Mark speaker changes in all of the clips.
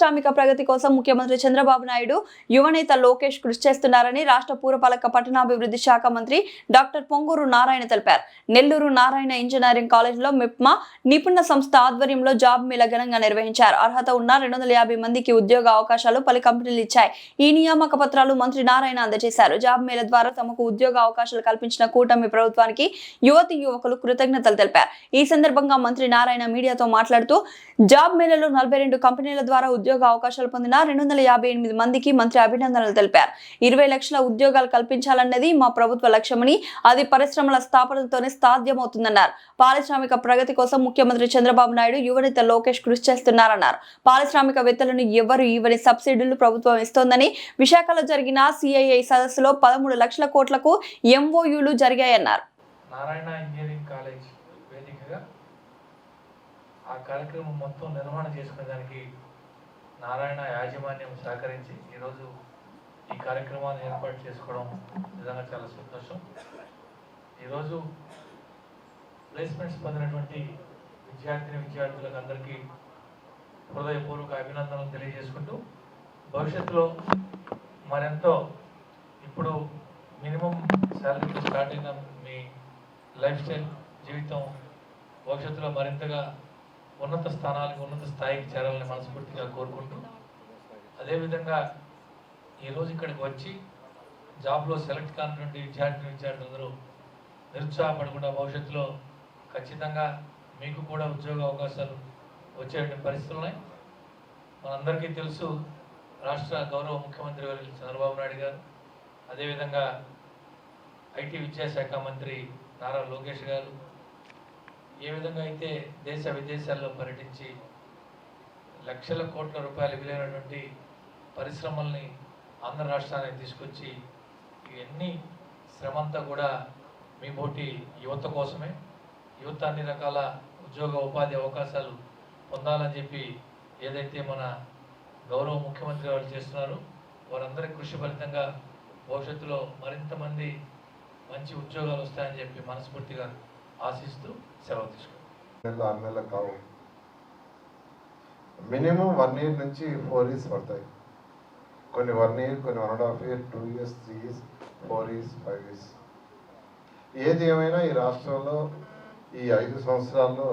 Speaker 1: పారిశ్రామిక ప్రగతి కోసం ముఖ్యమంత్రి చంద్రబాబు నాయుడు యువనేత లోకేష్ కృషి చేస్తున్నారని రాష్ట్ర పురపాలక పట్టణాభివృద్ధి శాఖ మంత్రి డాక్టర్ పొంగూరు నారాయణ తెలిపారు. నెల్లూరు నారాయణ ఇంజనీరింగ్ కాలేజీలో మిప్మా నిపుణుల సంస్థ ఆధ్వర్యంలో జాబ్ మేళా ఘనంగా నిర్వహించారు. అర్హత ఉన్న 250 మందికి ఉద్యోగ అవకాశాలు పలు కంపెనీలు ఇచ్చాయి. ఈ నియామక పత్రాలు మంత్రి నారాయణ అందజేశారు. జాబ్ మేళా ద్వారా తమకు ఉద్యోగ అవకాశాలు కల్పించిన కూటమి ప్రభుత్వానికి యువతీ యువకులు కృతజ్ఞతలు తెలిపారు. ఈ సందర్భంగా మంత్రి నారాయణ మీడియాతో మాట్లాడుతూ జాబ్ మేళాలో 42 కంపెనీల ద్వారా ఉద్యోగ అవకాశాలు పొందిన 258 మందికి మంత్రి అభినందనలు తెలిపారు. 20 లక్షల ఉద్యోగాలు కల్పించాలన్నది మా ప్రభుత్వ లక్ష్యమని, అది పరిశ్రమల స్థాపనతోనే సాధ్యమవుతుందన్నారు. పారిశ్రామిక ప్రగతి కోసం ముఖ్యమంత్రి చంద్రబాబు నాయుడు యువనేత లోకేష్ కృషి చేస్తున్నారన్నారు. పారిశ్రామికవేత్తలను ఎవరు ఇవ్వని సబ్సిడీలు ప్రభుత్వం ఇస్తోందని, విశాఖలో జరిగిన సిఐఐ సదస్సులో 13 లక్షల కోట్లకు ఎంఓయూలు జరిగాయన్నారు.
Speaker 2: నారాయణ ఇంజనీరింగ్ కాలేజ్ వేదికగా ఆ కార్యక్రమం మొత్తం నిర్వహణ చేసుకునేదానికి నారాయణ యాజమాన్యం సహకరించి ఈరోజు ఈ కార్యక్రమాన్ని ఏర్పాటు చేసుకోవడం నిజంగా చాలా సంతోషం. ఈరోజు ప్లేస్మెంట్స్ పొందినటువంటి విద్యార్థులకు అందరికీ హృదయపూర్వక అభినందనలు తెలియజేసుకుంటూ, భవిష్యత్తులో మరెంతో ఇప్పుడు మినిమం శాలరీతో స్టార్ట్ అయిన మీ లైఫ్ స్టైల్ జీవితం భవిష్యత్తులో మరింతగా ఉన్నత స్థాయికి చేరాలని మనస్ఫూర్తిగా కోరుకుంటూ, అదేవిధంగా ఈరోజు ఇక్కడికి వచ్చి జాబ్లో సెలెక్ట్ కానిటువంటి విద్యార్థులందరూ నిరుత్సాహపడకుండా భవిష్యత్తులో ఖచ్చితంగా మీకు కూడా ఉద్యోగ అవకాశాలు వచ్చేటువంటి పరిస్థితులు ఉన్నాయి. మనందరికీ తెలుసు, రాష్ట్ర గౌరవ ముఖ్యమంత్రి వర్యులు చంద్రబాబు నాయుడు గారు, అదేవిధంగా ఐటీ విద్యాశాఖ మంత్రి నారా లోకేష్ గారు ఏ విధంగా అయితే దేశ విదేశాల్లో పర్యటించి లక్షల కోట్ల రూపాయల విలువైనటువంటి పరిశ్రమల్ని ఆంధ్ర రాష్ట్రానికి తీసుకొచ్చి ఇవన్నీ శ్రమంతా కూడా మీ పోటీ యువత కోసమే, యువత అన్ని రకాల ఉద్యోగ ఉపాధి అవకాశాలు పొందాలని చెప్పి ఏదైతే మన గౌరవ ముఖ్యమంత్రి వారు చేస్తున్నారో వారందరి కృషి ఫలితంగా భవిష్యత్తులో మరింత మంది మంచి ఉద్యోగాలు వస్తాయని చెప్పి మనస్ఫూర్తిగా ఆశిస్తూ సెలవు తీసుకుంటాం.
Speaker 3: 6 నెలలు కావు, మినిమం 1 ఇయర్ నుంచి 4 ఇయర్స్ పడతాయి. కొన్ని 1 ఇయర్, కొన్ని 1.5 year, 2 years, 3 years, 4 years, 5 years. ఏది ఏమైనా ఈ రాష్ట్రంలో ఈ 5 సంవత్సరాల్లో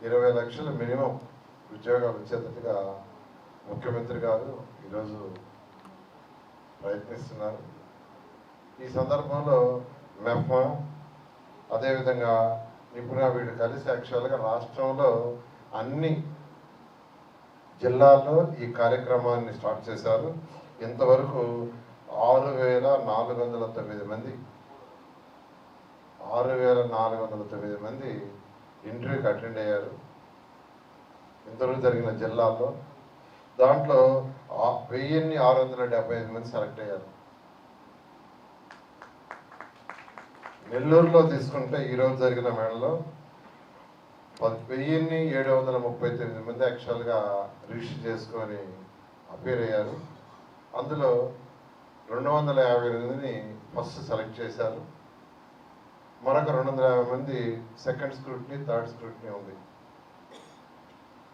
Speaker 3: 20 లక్షల మినిమం ఉద్యోగాలు వచ్చేటట్టుగా ముఖ్యమంత్రి గారు ఈరోజు ప్రయత్నిస్తున్నారు. ఈ సందర్భంలో మెఫ్మా అదేవిధంగా నిపుణుల వీడు కలిసి యాక్చువల్గా రాష్ట్రంలో అన్ని జిల్లాల్లో ఈ కార్యక్రమాన్ని స్టార్ట్ చేశారు. ఇంతవరకు 6,409 మంది ఇంటర్వ్యూకి అటెండ్ అయ్యారు ఇంతవరకు జరిగిన జిల్లాల్లో. దాంట్లో 1,675 మంది సెలెక్ట్ అయ్యారు. నెల్లూరులో తీసుకుంటే ఈరోజు జరిగిన మేళలో 1,739 మంది యాక్చువల్గా రిజిస్టర్ చేసుకొని అపేర్ అయ్యారు. అందులో 258 మందిని ఫస్ట్ సెలెక్ట్ చేశారు. మరొక 250 మంది సెకండ్ స్క్రూటినీ, థర్డ్ స్క్రూటినీ ఉంది.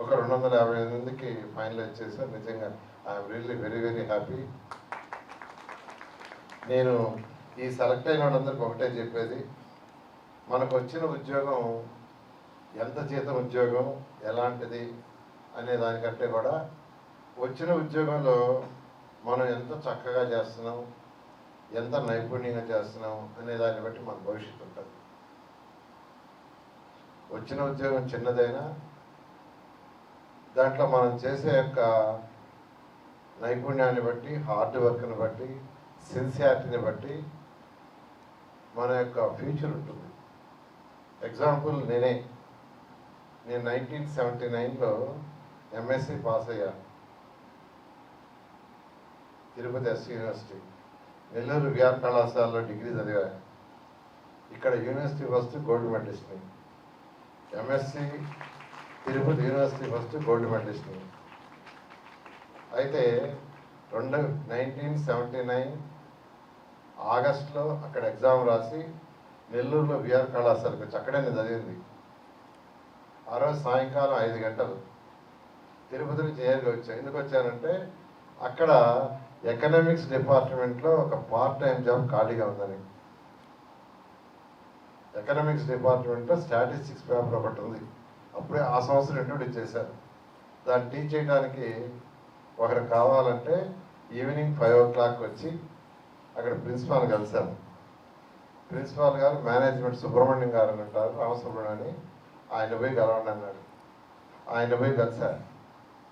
Speaker 3: ఒక 255 మందికి ఫైనలైజ్ చేశారు. నిజంగా I'm really very very happy. నేను ఈ సెలెక్ట్ అయిన వాళ్ళందరికీ ఒకటే చెప్పేది, మనకు వచ్చిన ఉద్యోగం ఎంత జీతం ఉద్యోగం ఎలాంటిది అనే దానికంటే కూడా వచ్చిన ఉద్యోగంలో మనం ఎంత చక్కగా చేస్తున్నాం, ఎంత నైపుణ్యంగా చేస్తున్నాం అనే దాన్ని బట్టి మన భవిష్యత్తు ఉంటుంది. వచ్చిన ఉద్యోగం చిన్నదైనా దాంట్లో మనం చేసే యొక్క నైపుణ్యాన్ని బట్టి, హార్డ్ వర్క్ని బట్టి, సిన్సియారిటీని బట్టి మన యొక్క ఫ్యూచర్ ఉంటుంది. ఎగ్జాంపుల్ నేను 1979లో ఎంఎస్సి పాస్ అయ్యాను Tirupati SC university. Nellore VR కళాశాలలో డిగ్రీ చదివాను. ఇక్కడ యూనివర్సిటీ ఫస్ట్ గోల్డ్ మెడలిస్ట్ని, MSc Tirupati university first gold మెడలిస్ట్ని. అయితే 1979 ఆగస్టులో అక్కడ ఎగ్జామ్ రాసి నెల్లూరులో విఆర్ కళాశాలకు వచ్చి అక్కడే నేను చదివింది. ఆ రోజు సాయంకాలం 5 గంటలు తిరుపతి నుంచి నేరుగా వచ్చాను. ఎందుకు వచ్చానంటే అక్కడ ఎకనామిక్స్ డిపార్ట్మెంట్లో ఒక పార్ట్ టైం జాబ్ ఖాళీగా ఉందని. ఎకనామిక్స్ డిపార్ట్మెంట్లో స్టాటిస్టిక్స్ పేపర్ ఒకటి ఉంది, అప్పుడే ఆ సంవత్సరం ఇంట్రొడ్యూస్ చేశారు. దాన్ని టీచ్ చేయడానికి ఒకరు కావాలంటే ఈవినింగ్ 5 o'clock వచ్చి అక్కడ ప్రిన్సిపాల్ కలిశాను. ప్రిన్సిపాల్ గారు మేనేజ్మెంట్ సుబ్రహ్మణ్యం గారు అని అంటారు, రామసుబ్రహ్మణ్యం అని, ఆయన పోయి కలవండి అన్నాడు. ఆయన పోయి కలిశారు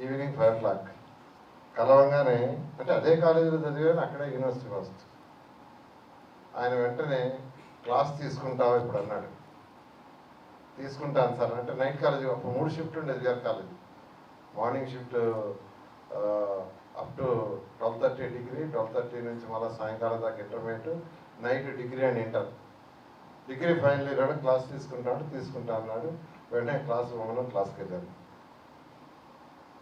Speaker 3: ఈవినింగ్ 5 o'clock. కలవంగానే అంటే అదే కాలేజీలో చదివాను, అక్కడే యూనివర్సిటీ ఫస్ట్. ఆయన వెంటనే క్లాస్ తీసుకుంటావా ఇప్పుడు అన్నాడు. తీసుకుంటాను సార్ అంటే నైట్ కాలేజీ అప్పుడు 3 షిఫ్ట్ ఉండేది గారు college. Morning shift up to 12:30 degree, 12:30 నుంచి మళ్ళీ సాయంకాలం దాకా intermediate, night degree and inter. Degree final year class తీసుకుంటా అన్నాడు. వెంటనే క్లాస్కి వెళ్ళాను.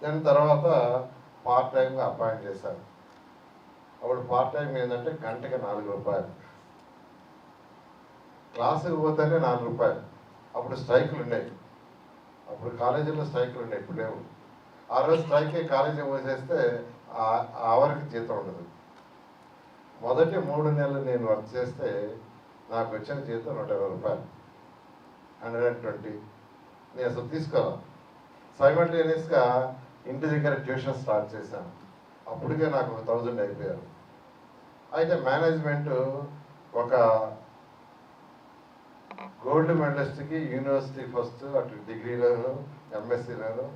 Speaker 3: దాని తర్వాత పార్ట్ టైంగా అపాయింట్ చేశారు. అప్పుడు పార్ట్ టైం ఏంటంటే గంటకి 4 రూపాయలు, క్లాసుకి పోతేనే 4 రూపాయలు. అప్పుడు స్ట్రైకులు ఉండేవి, అప్పుడు కాలేజీలో స్ట్రైకులు ఉండేవి, ఇప్పుడు లేవు. ఆ రోజు స్ట్రైక్ కాలేజీ పోసేస్తే ఆ అవర్కి జీతం ఉండదు. మొదటి 3 నెలలు నేను వర్క్ చేస్తే నాకు వచ్చిన జీతం 120 రూపాయలు, 120. నేను అసలు తీసుకోవాలి. సైమల్టేనియస్గా ఇంటి దగ్గర ట్యూషన్ స్టార్ట్ చేశాను. అప్పటికే నాకు 1000 అయిపోయారు. అయితే మేనేజ్మెంట్ ఒక గోల్డ్ మెడలిస్ట్కి యూనివర్సిటీ ఫస్ట్, అటు డిగ్రీలోను ఎంఎస్సీలోను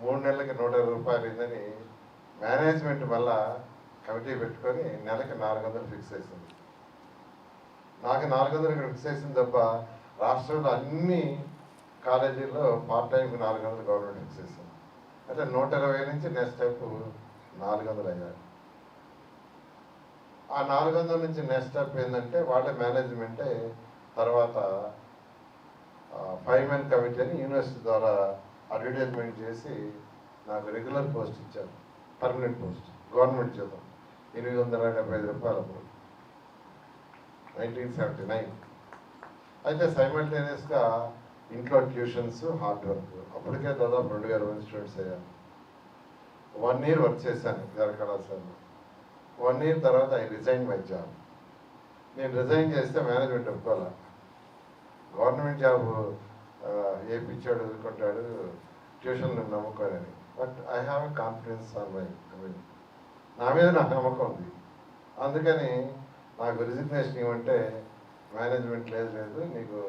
Speaker 3: 3 నెలలకి 120 రూపాయలు అయిందని మేనేజ్మెంట్ మళ్ళా కమిటీ పెట్టుకొని నెలకి 400 ఫిక్స్ చేసింది. నాకు 400 ఇక్కడ ఫిక్స్ చేసింది తప్ప రాష్ట్రంలో అన్ని కాలేజీల్లో పార్ట్ టైంకి 400 గవర్నమెంట్ ఫిక్స్ చేసింది. అంటే 120 నుంచి నెక్స్ట్ స్టెప్ 400 అయ్యారు. ఆ 400 నుంచి నెక్స్ట్ స్టెప్ ఏంటంటే వాళ్ళే మేనేజ్మెంటే తర్వాత 5 men కమిటీ అని యూనివర్సిటీ ద్వారా అడ్వర్టైజ్మెంట్ చేసి నాకు రెగ్యులర్ పోస్ట్ ఇచ్చారు, పర్మనెంట్ పోస్ట్, గవర్నమెంట్ జీతం 875 రూపాయలు అప్పుడు 1979. అయితే సైమల్టేనియస్గా ఇంట్లో ట్యూషన్స్, హార్డ్ వర్క్. అప్పటికే దాదాపు 2000 మంది స్టూడెంట్స్ అయ్యారు. 1 year వర్క్ చేశాను గారి కళాశాలలో. 1 year తర్వాత ఐ రిజైన్ మై జాబ్. నేను రిజైన్ చేస్తే మేనేజ్మెంట్ ఒప్పుకోవాలి. గవర్నమెంట్ జాబ్ ఏపిచ్చాడు, వదులుకుంటాడు, ట్యూషన్లు నమ్ముకోనని. But I have a confidence on my నా మీద నాకు నమ్మకం ఉంది. అందుకని నాకు రిజిగ్నేషన్ ఇవ్వంటే మేనేజ్మెంట్ లేదు నీకు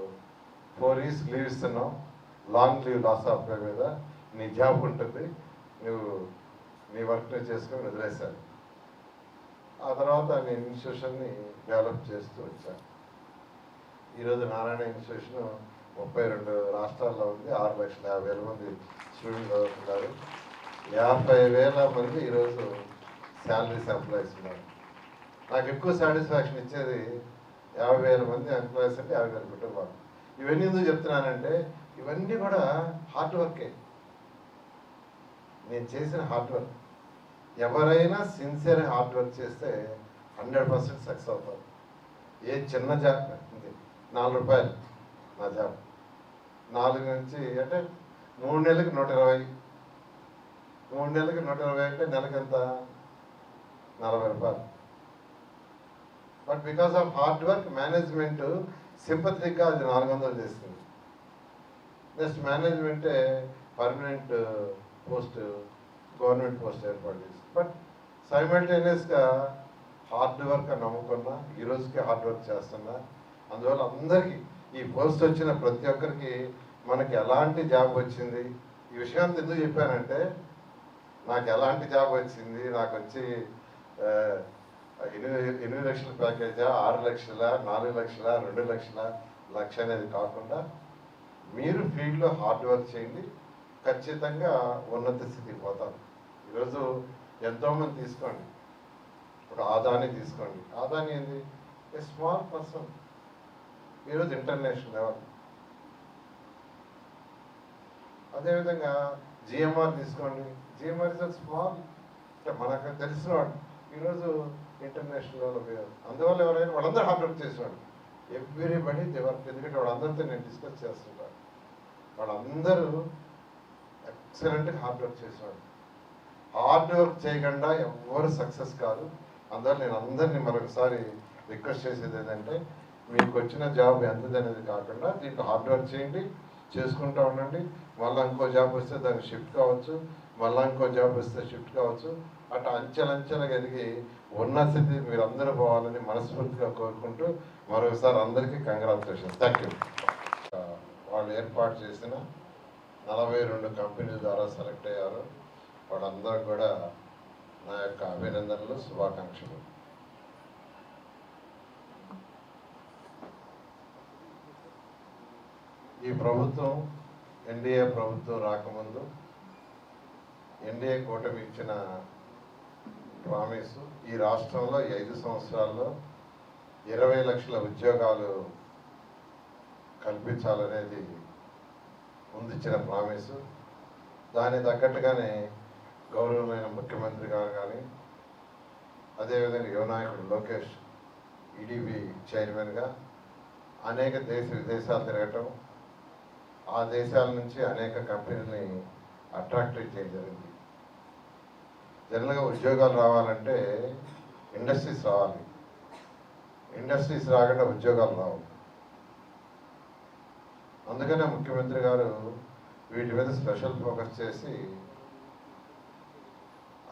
Speaker 3: 4 years లీవ్ ఇస్తున్నాం, long leave loss of pay మీద, నీ జాబ్ ఉంటుంది, నువ్వు నీ వర్క్ చేసుకొని వదిలేశాను. ఆ తర్వాత నేను ఇన్స్టిట్యూషన్ని డెవలప్ చేస్తూ వచ్చాను. ఈరోజు నారాయణ ఇన్స్టిట్యూషన్ 32 రాష్ట్రాల్లో ఉంది. 6,50,000 మంది స్టూడెంట్ చదువుతున్నారు. 50,000 మంది ఈరోజు శాలరీస్ ఎంప్లాయీస్ ఉన్నారు. నాకు ఎక్కువ సాటిస్ఫాక్షన్ ఇచ్చేది 50,000 మంది ఎంప్లాయీస్ అంటే 50,000 కుటుంబాలు. ఇవన్నీ ఎందుకు చెప్తున్నానంటే ఇవన్నీ కూడా హార్డ్ వర్కే, నేను చేసిన హార్డ్ వర్క్. ఎవరైనా సిన్సియర్ హార్డ్ వర్క్ చేస్తే 100% సక్సెస్ అవుతారు. ఏ చిన్న జాబ్ ఉంది, 4 రూపాయలు నా జాబ్, 4 నుంచి అంటే 3 నెలలకి 120, 3 నెలలకి 120 అంటే నెలకి ఎంత, 40 రూపాయలు. But because of hard work management సింపథిక్గా అది 400 చేస్తుంది. నెక్స్ట్ మేనేజ్మెంటే పర్మనెంట్ పోస్ట్, గవర్నమెంట్ పోస్ట్ ఏర్పాటు చేస్తుంది. బట్ సైమల్టేనియస్గా హార్డ్ వర్క్ అని నమ్ముకున్నా, ఈ రోజుకి హార్డ్ వర్క్ చేస్తున్నా. అందువల్ల అందరికీ ఈ పోస్ట్ వచ్చిన ప్రతి ఒక్కరికి మనకి ఎలాంటి జాబ్ వచ్చింది, ఈ విషయాన్ని ఎందుకు చెప్పానంటే నాకు ఎలాంటి జాబ్ వచ్చింది, నాకు వచ్చి 8 లక్షల ప్యాకేజా, 6 లక్షల, 4 లక్షల, 2 లక్షల, 1,00,000 అనేది కాకుండా మీరు ఫీల్డ్లో హార్డ్ వర్క్ చేయండి, ఖచ్చితంగా ఉన్నత స్థితికి పోతారు. ఈరోజు ఎంతోమంది తీసుకోండి, ఇప్పుడు ఆదాని తీసుకోండి. ఆదాని ఏంది, ఏ స్మాల్ పర్సన్, ఈరోజు ఇంటర్నేషనల్ లెవెల్. అదేవిధంగా జిఎంఆర్ తీసుకోండి, జిఎంఆర్ ఇస్ స్మాల్, అంటే మనకు తెలిసిన వాడు ఈరోజు ఇంటర్నేషనల్ లెవెల్ పోయారు. అందువల్ల ఎవరైనా వాళ్ళందరూ హార్డ్ వర్క్ చేసినాడు. Everybody they work. ఎందుకంటే వాళ్ళందరితో నేను డిస్కస్ చేస్తుంటాను. వాళ్ళందరూ ఎక్సలెంట్గా హార్డ్ వర్క్ చేసేవాడు. హార్డ్ వర్క్ చేయకుండా ఎవరు సక్సెస్ కాదు. అందువల్ల నేను అందరినీ మరొకసారి రిక్వెస్ట్ చేసేది ఏంటంటే, మీకు వచ్చిన జాబ్ ఎంతది అనేది కాకుండా దీంట్లో హార్డ్ వర్క్ చేయండి, చేసుకుంటూ ఉండండి. మళ్ళీ ఇంకో జాబ్ వస్తే దానికి షిఫ్ట్ కావచ్చు, మళ్ళీ ఇంకో జాబ్ వస్తే షిఫ్ట్ కావచ్చు. అట్లా అంచెలంచెలుగా ఎదిగి ఉన్న స్థితి మీరు అందరూ పోవాలని మనస్ఫూర్తిగా కోరుకుంటూ మరొకసారి అందరికీ కంగ్రాచులేషన్స్. Thank you. వాళ్ళు ఏర్పాటు చేసిన 42 కంపెనీల ద్వారా సెలెక్ట్ అయ్యారు. వాళ్ళందరూ కూడా నా యొక్క అభినందనలు, శుభాకాంక్షలు. ఈ ప్రభుత్వం ఎన్డీఏ ప్రభుత్వం రాకముందు ఎన్డీఏ కూటమి ఇచ్చిన ప్రామిస్ ఈ రాష్ట్రంలో ఈ 5 సంవత్సరాల్లో 20 లక్షల ఉద్యోగాలు కల్పించాలనేది ముందిచ్చిన ప్రామిస్. దానికి తగ్గట్టుగానే గౌరవమైన ముఖ్యమంత్రి గారు కానీ, అదేవిధంగా యువ నాయకుడు లోకేష్ ఈడీబీ చైర్మన్గా అనేక విదేశాలు తిరగటం, ఆ దేశాల నుంచి అనేక కంపెనీలని అట్రాక్ట్ చేయడం జరిగింది. జనరల్గా ఉద్యోగాలు రావాలంటే ఇండస్ట్రీస్ రావాలి. ఇండస్ట్రీస్ రాకుండా ఉద్యోగాలు రావు. అందుకనే ముఖ్యమంత్రి గారు వీటి మీద స్పెషల్ ఫోకస్ చేసి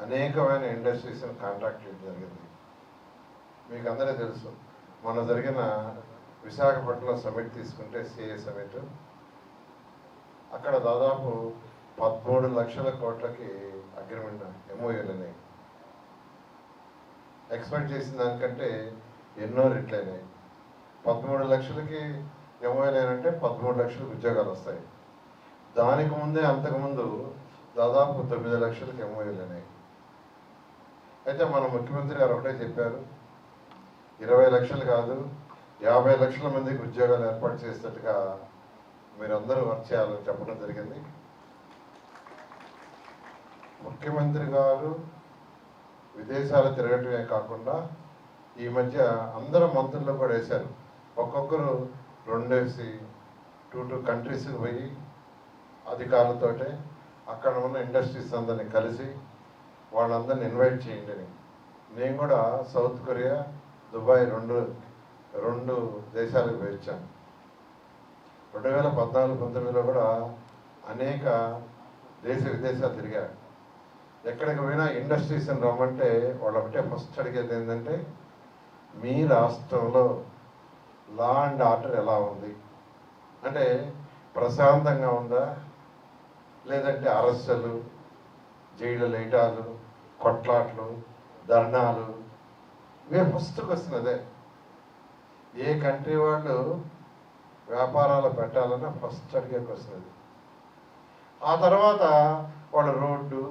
Speaker 3: అనేకమైన ఇండస్ట్రీస్ని కాంట్రాక్ట్ చేయడం జరిగింది. మీకు అందరూ తెలుసు, మొన్న జరిగిన విశాఖపట్నంలో సమిట్ తీసుకుంటే సిఏ సమిట్, అక్కడ దాదాపు 13 లక్షల కోట్లకి అగ్రిమెంట్ ఎంఓయూలైనాయి. ఎక్స్పెక్ట్ చేసిన దానికంటే ఎన్నో రెట్లయినాయి. 13 లక్షలకి ఎంఓయూలైనంటే 13 లక్షలకు ఉద్యోగాలు వస్తాయి. దానికి ముందే అంతకుముందు దాదాపు 9 లక్షలకు ఎంఓయూలైనాయి. అయితే మన ముఖ్యమంత్రి గారు ఒకటే చెప్పారు, 20 లక్షలు కాదు 50 లక్షల మందికి ఉద్యోగాలు ఏర్పాటు చేసేటట్టుగా మీరందరూ వర్క్ చేయాలని చెప్పడం జరిగింది. ముఖ్యమంత్రి గారు విదేశాలు తిరగటమే కాకుండా ఈ మధ్య అందరూ మంత్రులు కూడా వేశారు. ఒక్కొక్కరు 2 కంట్రీస్కి పోయి అధికారులతోటే అక్కడ ఉన్న ఇండస్ట్రీస్ అందరినీ కలిసి వాళ్ళందరినీ ఇన్వైట్ చేయండి అని. నేను కూడా సౌత్ కొరియా, దుబాయ్ రెండు దేశాలకు పోయించాను. 2014-19లో కూడా అనేక విదేశాలు తిరిగారు. ఎక్కడికి పోయినా ఇండస్ట్రీస్ని రమ్మంటే వాళ్ళు ఒకటే ఫస్ట్ అడిగేది ఏంటంటే, మీ రాష్ట్రంలో లా అండ్ ఆర్డర్ ఎలా ఉంది, అంటే ప్రశాంతంగా ఉందా, లేదంటే అరెస్టులు, జైలు లేటాలు, కొట్లాట్లు, ధర్నాలు, ఇవే ఫస్ట్ క్వశ్చన్. అదే ఏ కంట్రీ వాళ్ళు వ్యాపారాలు పెట్టాలన్నా ఫస్ట్ అడిగే క్వశ్చన్ అది. ఆ తర్వాత వాళ్ళు రోడ్డు,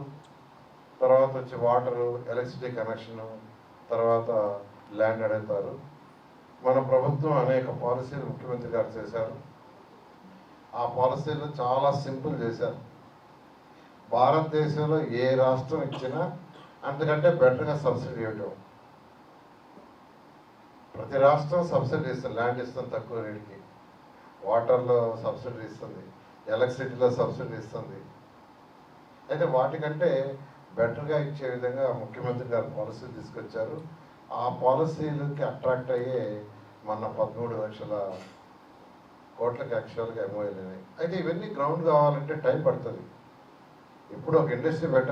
Speaker 3: తర్వాత వచ్చి వాటరు, ఎలక్ట్రిసిటీ కనెక్షను, తర్వాత ల్యాండ్ అడుగుతారు. మన ప్రభుత్వం అనేక పాలసీలు ముఖ్యమంత్రి గారు చేశారు. ఆ పాలసీలు చాలా సింపుల్ చేశారు. భారతదేశంలో ఏ రాష్ట్రం ఇచ్చినా అంతకంటే బెటర్గా సబ్సిడీ ఇవ్వటం. ప్రతి రాష్ట్రం సబ్సిడీ ఇస్తుంది. ల్యాండ్ ఇస్తుంది తక్కువ రేటుకి, వాటర్లో సబ్సిడీ ఇస్తుంది, ఎలక్ట్రిసిటీలో సబ్సిడీ ఇస్తుంది. అయితే వాటికంటే బెటర్గా ఇచ్చే విధంగా ముఖ్యమంత్రి గారు పాలసీలు తీసుకొచ్చారు. ఆ పాలసీలకి అట్రాక్ట్ అయ్యే మన 13 లక్షల కోట్లకి యాక్చువల్గా ఎంఓఎల్ అయినాయి. అయితే ఇవన్నీ గ్రౌండ్ కావాలంటే టైం పడుతుంది. ఇప్పుడు ఒక ఇండస్ట్రీ పెట్టాలి